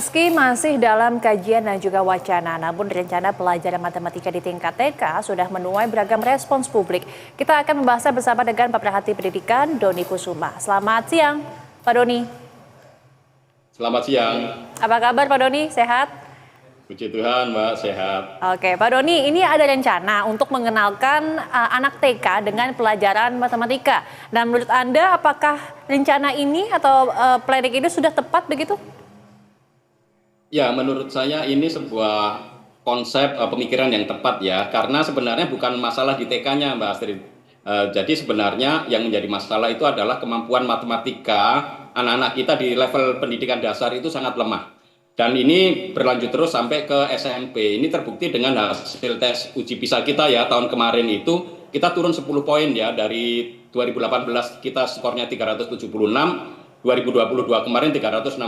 Meski masih dalam kajian dan juga wacana, namun rencana pelajaran matematika di tingkat TK sudah menuai beragam respons publik. Kita akan membahasnya bersama dengan Pemerhati Pendidikan, Doni Kusuma. Selamat siang, Pak Doni. Selamat siang. Apa kabar Pak Doni? Sehat? Puji Tuhan, Mbak, sehat. Oke, Pak Doni, ini ada rencana untuk mengenalkan anak TK dengan pelajaran matematika. Dan menurut Anda, apakah rencana ini atau planning ini sudah tepat begitu? Ya, menurut saya ini sebuah konsep pemikiran yang tepat ya, karena sebenarnya bukan masalah di TK-nya, Mbak Astrid. Jadi sebenarnya yang menjadi masalah itu adalah kemampuan matematika anak-anak kita di level pendidikan dasar itu sangat lemah. Dan ini berlanjut terus sampai ke SMP. Ini terbukti dengan hasil tes uji PISA kita ya, tahun kemarin itu kita turun 10 poin ya, dari 2018 kita skornya 376, 2022 kemarin 366,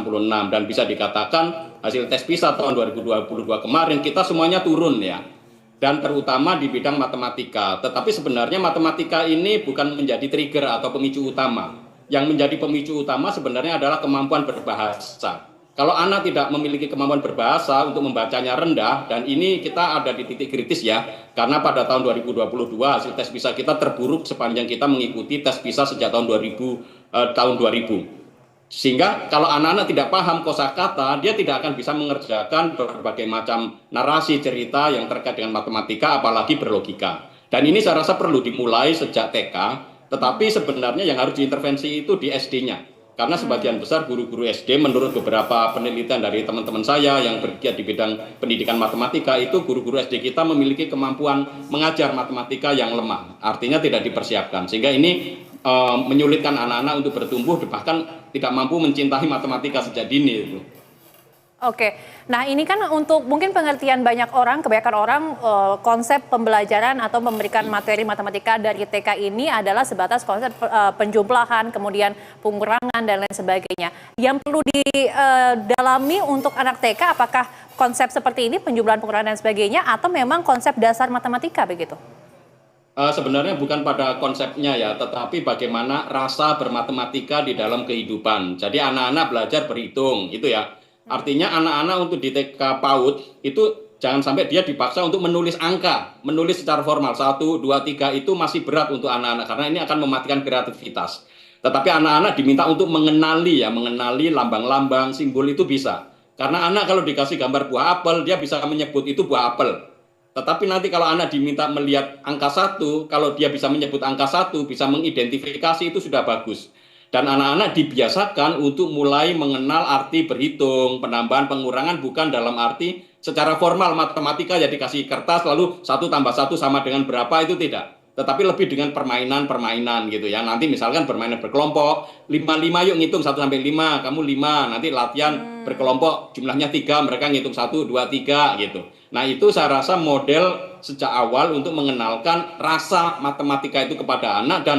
dan bisa dikatakan hasil tes PISA tahun 2022 kemarin kita semuanya turun ya, dan terutama di bidang matematika. Tetapi sebenarnya matematika ini bukan menjadi trigger atau pemicu utama. Yang menjadi pemicu utama sebenarnya adalah kemampuan berbahasa. Kalau anak tidak memiliki kemampuan berbahasa, untuk membacanya rendah, dan ini kita ada di titik kritis ya, karena pada tahun 2022 hasil tes PISA kita terburuk sepanjang kita mengikuti tes PISA sejak tahun 2000. Sehingga kalau anak-anak tidak paham kosakata, dia tidak akan bisa mengerjakan berbagai macam narasi cerita yang terkait dengan matematika, apalagi berlogika. Dan ini saya rasa perlu dimulai sejak TK, tetapi sebenarnya yang harus diintervensi itu di SD-nya. Karena sebagian besar guru-guru SD, menurut beberapa penelitian dari teman-teman saya yang bergiat di bidang pendidikan matematika, itu guru-guru SD kita memiliki kemampuan mengajar matematika yang lemah. Artinya tidak dipersiapkan. Sehingga ini menyulitkan anak-anak untuk bertumbuh, bahkan tidak mampu mencintai matematika sejak dini. Oke, nah ini kan untuk mungkin pengertian banyak orang, kebanyakan orang konsep pembelajaran atau memberikan materi matematika dari TK ini adalah sebatas konsep penjumlahan, kemudian pengurangan dan lain sebagainya. Yang perlu didalami untuk anak TK, apakah konsep seperti ini, penjumlahan, pengurangan dan sebagainya, atau memang konsep dasar matematika begitu? Sebenarnya bukan pada konsepnya ya, tetapi bagaimana rasa bermatematika di dalam kehidupan. Jadi anak-anak belajar berhitung, itu ya. Artinya anak-anak untuk di TK PAUD itu jangan sampai dia dipaksa untuk menulis angka, menulis secara formal 1, 2, 3 itu masih berat untuk anak-anak karena ini akan mematikan kreativitas. Tetapi anak-anak diminta untuk mengenali ya, mengenali lambang-lambang, simbol itu bisa. Karena anak kalau dikasih gambar buah apel, dia bisa menyebut itu buah apel. Tetapi nanti kalau anak diminta melihat angka 1, kalau dia bisa menyebut angka 1, bisa mengidentifikasi, itu sudah bagus. Dan anak-anak dibiasakan untuk mulai mengenal arti berhitung, penambahan, pengurangan, bukan dalam arti secara formal matematika ya dikasih kertas lalu 1 tambah 1 sama dengan berapa, itu tidak. Tetapi lebih dengan permainan-permainan gitu ya. Nanti misalkan bermain berkelompok, 5 yuk ngitung 1 sampai 5, kamu 5, nanti latihan berkelompok jumlahnya 3, mereka ngitung 1, 2, 3 gitu. Nah itu saya rasa model sejak awal untuk mengenalkan rasa matematika itu kepada anak, dan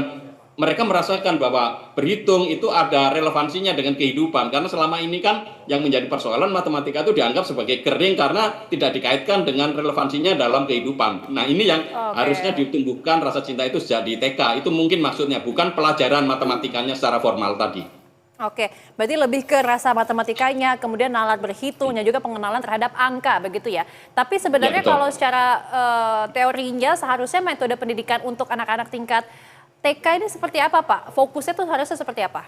mereka merasakan bahwa berhitung itu ada relevansinya dengan kehidupan. Karena selama ini kan yang menjadi persoalan matematika itu dianggap sebagai kering karena tidak dikaitkan dengan relevansinya dalam kehidupan. Nah ini yang harusnya ditumbuhkan rasa cinta itu sejak di TK. Itu mungkin maksudnya, bukan pelajaran matematikanya secara formal tadi. Oke, berarti lebih ke rasa matematikanya, kemudian alat berhitungnya, juga pengenalan terhadap angka, begitu ya. Tapi sebenarnya kalau secara teorinya seharusnya metode pendidikan untuk anak-anak tingkat TK ini seperti apa Pak? Fokusnya tuh harusnya seperti apa?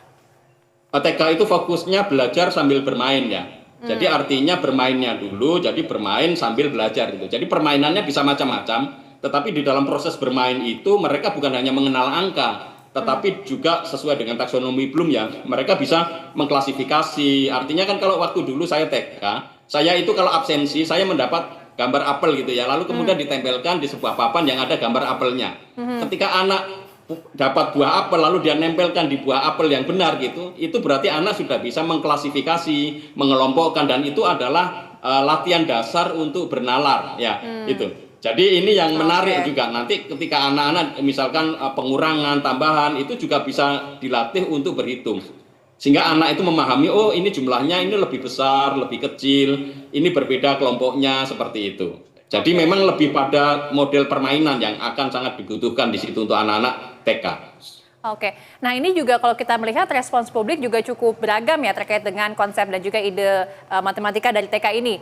TK itu fokusnya belajar sambil bermain ya. Jadi artinya bermainnya dulu, jadi bermain sambil belajar gitu. Jadi permainannya bisa macam-macam, tetapi di dalam proses bermain itu mereka bukan hanya mengenal angka, tetapi juga sesuai dengan taksonomi Bloom ya, mereka bisa mengklasifikasi. Artinya kan kalau waktu dulu saya TK, saya itu kalau absensi, saya mendapat gambar apel gitu ya, lalu kemudian ditempelkan di sebuah papan yang ada gambar apelnya. Ketika anak dapat buah apel lalu dia nempelkan di buah apel yang benar gitu, itu berarti anak sudah bisa mengklasifikasi, mengelompokkan, dan itu adalah latihan dasar untuk bernalar ya. Itu. Jadi ini yang menarik juga, nanti ketika anak-anak misalkan pengurangan, tambahan, itu juga bisa dilatih untuk berhitung. Sehingga anak itu memahami, oh ini jumlahnya ini lebih besar, lebih kecil, ini berbeda kelompoknya, seperti itu. Jadi memang lebih pada model permainan yang akan sangat dibutuhkan di situ untuk anak-anak TK. Oke, nah ini juga kalau kita melihat respons publik juga cukup beragam ya terkait dengan konsep dan juga ide matematika dari TK ini,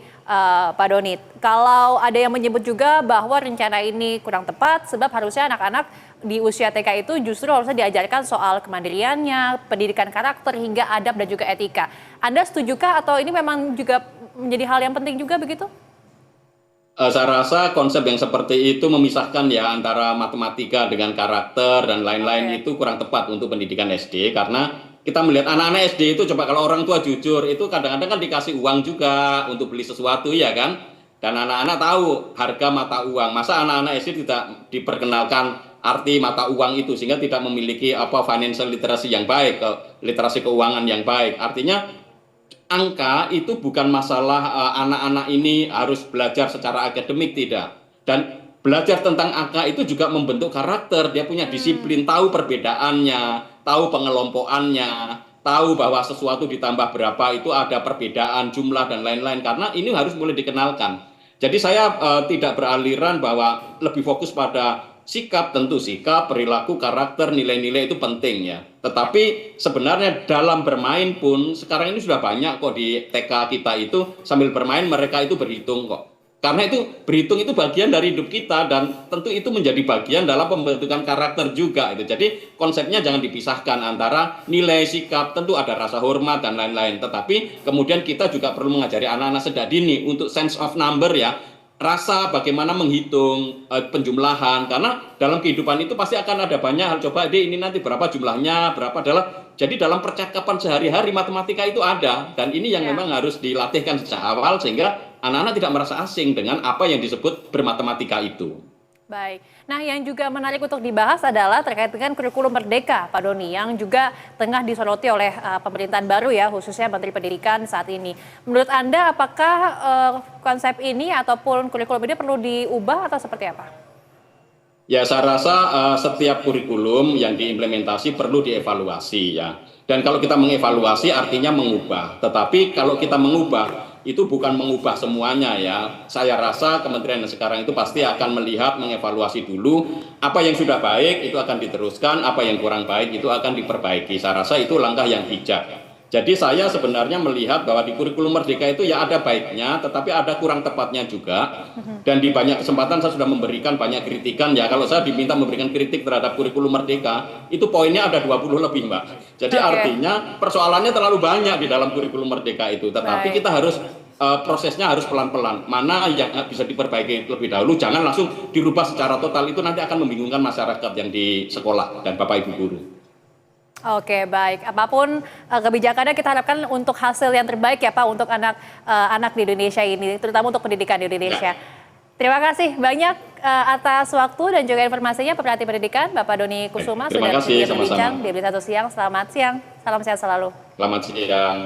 Pak Doni. Kalau ada yang menyebut juga bahwa rencana ini kurang tepat sebab harusnya anak-anak di usia TK itu justru harusnya diajarkan soal kemandiriannya, pendidikan karakter hingga adab dan juga etika. Anda setujukah atau ini memang juga menjadi hal yang penting juga begitu? Saya rasa konsep yang seperti itu memisahkan ya antara matematika dengan karakter dan lain-lain itu kurang tepat untuk pendidikan SD karena kita melihat anak-anak SD itu coba kalau orang tua jujur itu kadang-kadang kan dikasih uang juga untuk beli sesuatu ya kan dan anak-anak tahu harga mata uang masa anak-anak SD tidak diperkenalkan arti mata uang itu sehingga tidak memiliki financial literacy yang baik literasi keuangan yang baik artinya angka itu bukan masalah anak-anak ini harus belajar secara akademik tidak dan belajar tentang angka itu juga membentuk karakter dia punya disiplin tahu perbedaannya tahu pengelompokannya tahu bahwa sesuatu ditambah berapa itu ada perbedaan jumlah dan lain-lain karena ini harus mulai dikenalkan jadi saya tidak beraliran bahwa lebih fokus pada sikap tentu sikap, perilaku, karakter, nilai-nilai itu penting ya. Tetapi sebenarnya dalam bermain pun sekarang ini sudah banyak kok di TK kita itu sambil bermain mereka itu berhitung kok. Karena itu berhitung itu bagian dari hidup kita dan tentu itu menjadi bagian dalam pembentukan karakter juga itu. Jadi konsepnya jangan dipisahkan antara nilai sikap tentu ada rasa hormat dan lain-lain. Tetapi kemudian kita juga perlu mengajari anak-anak sejak dini untuk sense of number ya. Rasa bagaimana menghitung penjumlahan karena dalam kehidupan itu pasti akan ada banyak hal coba deh ini nanti berapa jumlahnya berapa adalah jadi dalam percakapan sehari-hari matematika itu ada dan ini yang memang harus dilatihkan sejak awal sehingga anak-anak tidak merasa asing dengan apa yang disebut bermatematika itu. Baik, nah yang juga menarik untuk dibahas adalah terkait dengan kurikulum Merdeka, Pak Doni, yang juga tengah disoroti oleh pemerintahan baru ya, khususnya Menteri Pendidikan saat ini. Menurut Anda, apakah konsep ini ataupun kurikulum ini perlu diubah atau seperti apa? Ya, saya rasa setiap kurikulum yang diimplementasi perlu dievaluasi ya. Dan kalau kita mengevaluasi artinya mengubah. Tetapi kalau kita mengubah itu bukan mengubah semuanya ya. Saya rasa kementerian yang sekarang itu pasti akan melihat, mengevaluasi dulu apa yang sudah baik itu akan diteruskan, apa yang kurang baik itu akan diperbaiki. Saya rasa itu langkah yang bijak. Jadi saya sebenarnya melihat bahwa di kurikulum Merdeka itu ya ada baiknya, tetapi ada kurang tepatnya juga. Dan di banyak kesempatan saya sudah memberikan banyak kritikan ya. Kalau saya diminta memberikan kritik terhadap kurikulum Merdeka, itu poinnya ada 20 lebih Mbak. Jadi artinya persoalannya terlalu banyak di dalam kurikulum Merdeka itu. Tetapi kita harus prosesnya harus pelan-pelan. Mana yang bisa diperbaiki lebih dahulu, jangan langsung dirubah secara total. Itu nanti akan membingungkan masyarakat yang di sekolah dan Bapak Ibu guru. Oke, baik. Apapun kebijakannya kita harapkan untuk hasil yang terbaik ya Pak untuk anak di Indonesia ini, terutama untuk pendidikan di Indonesia. Terima kasih banyak atas waktu dan juga informasinya Pemerhati Pendidikan Bapak Doni Kusuma sudah berbincang di Berita Satu Siang. Selamat siang, salam sehat selalu. Selamat siang.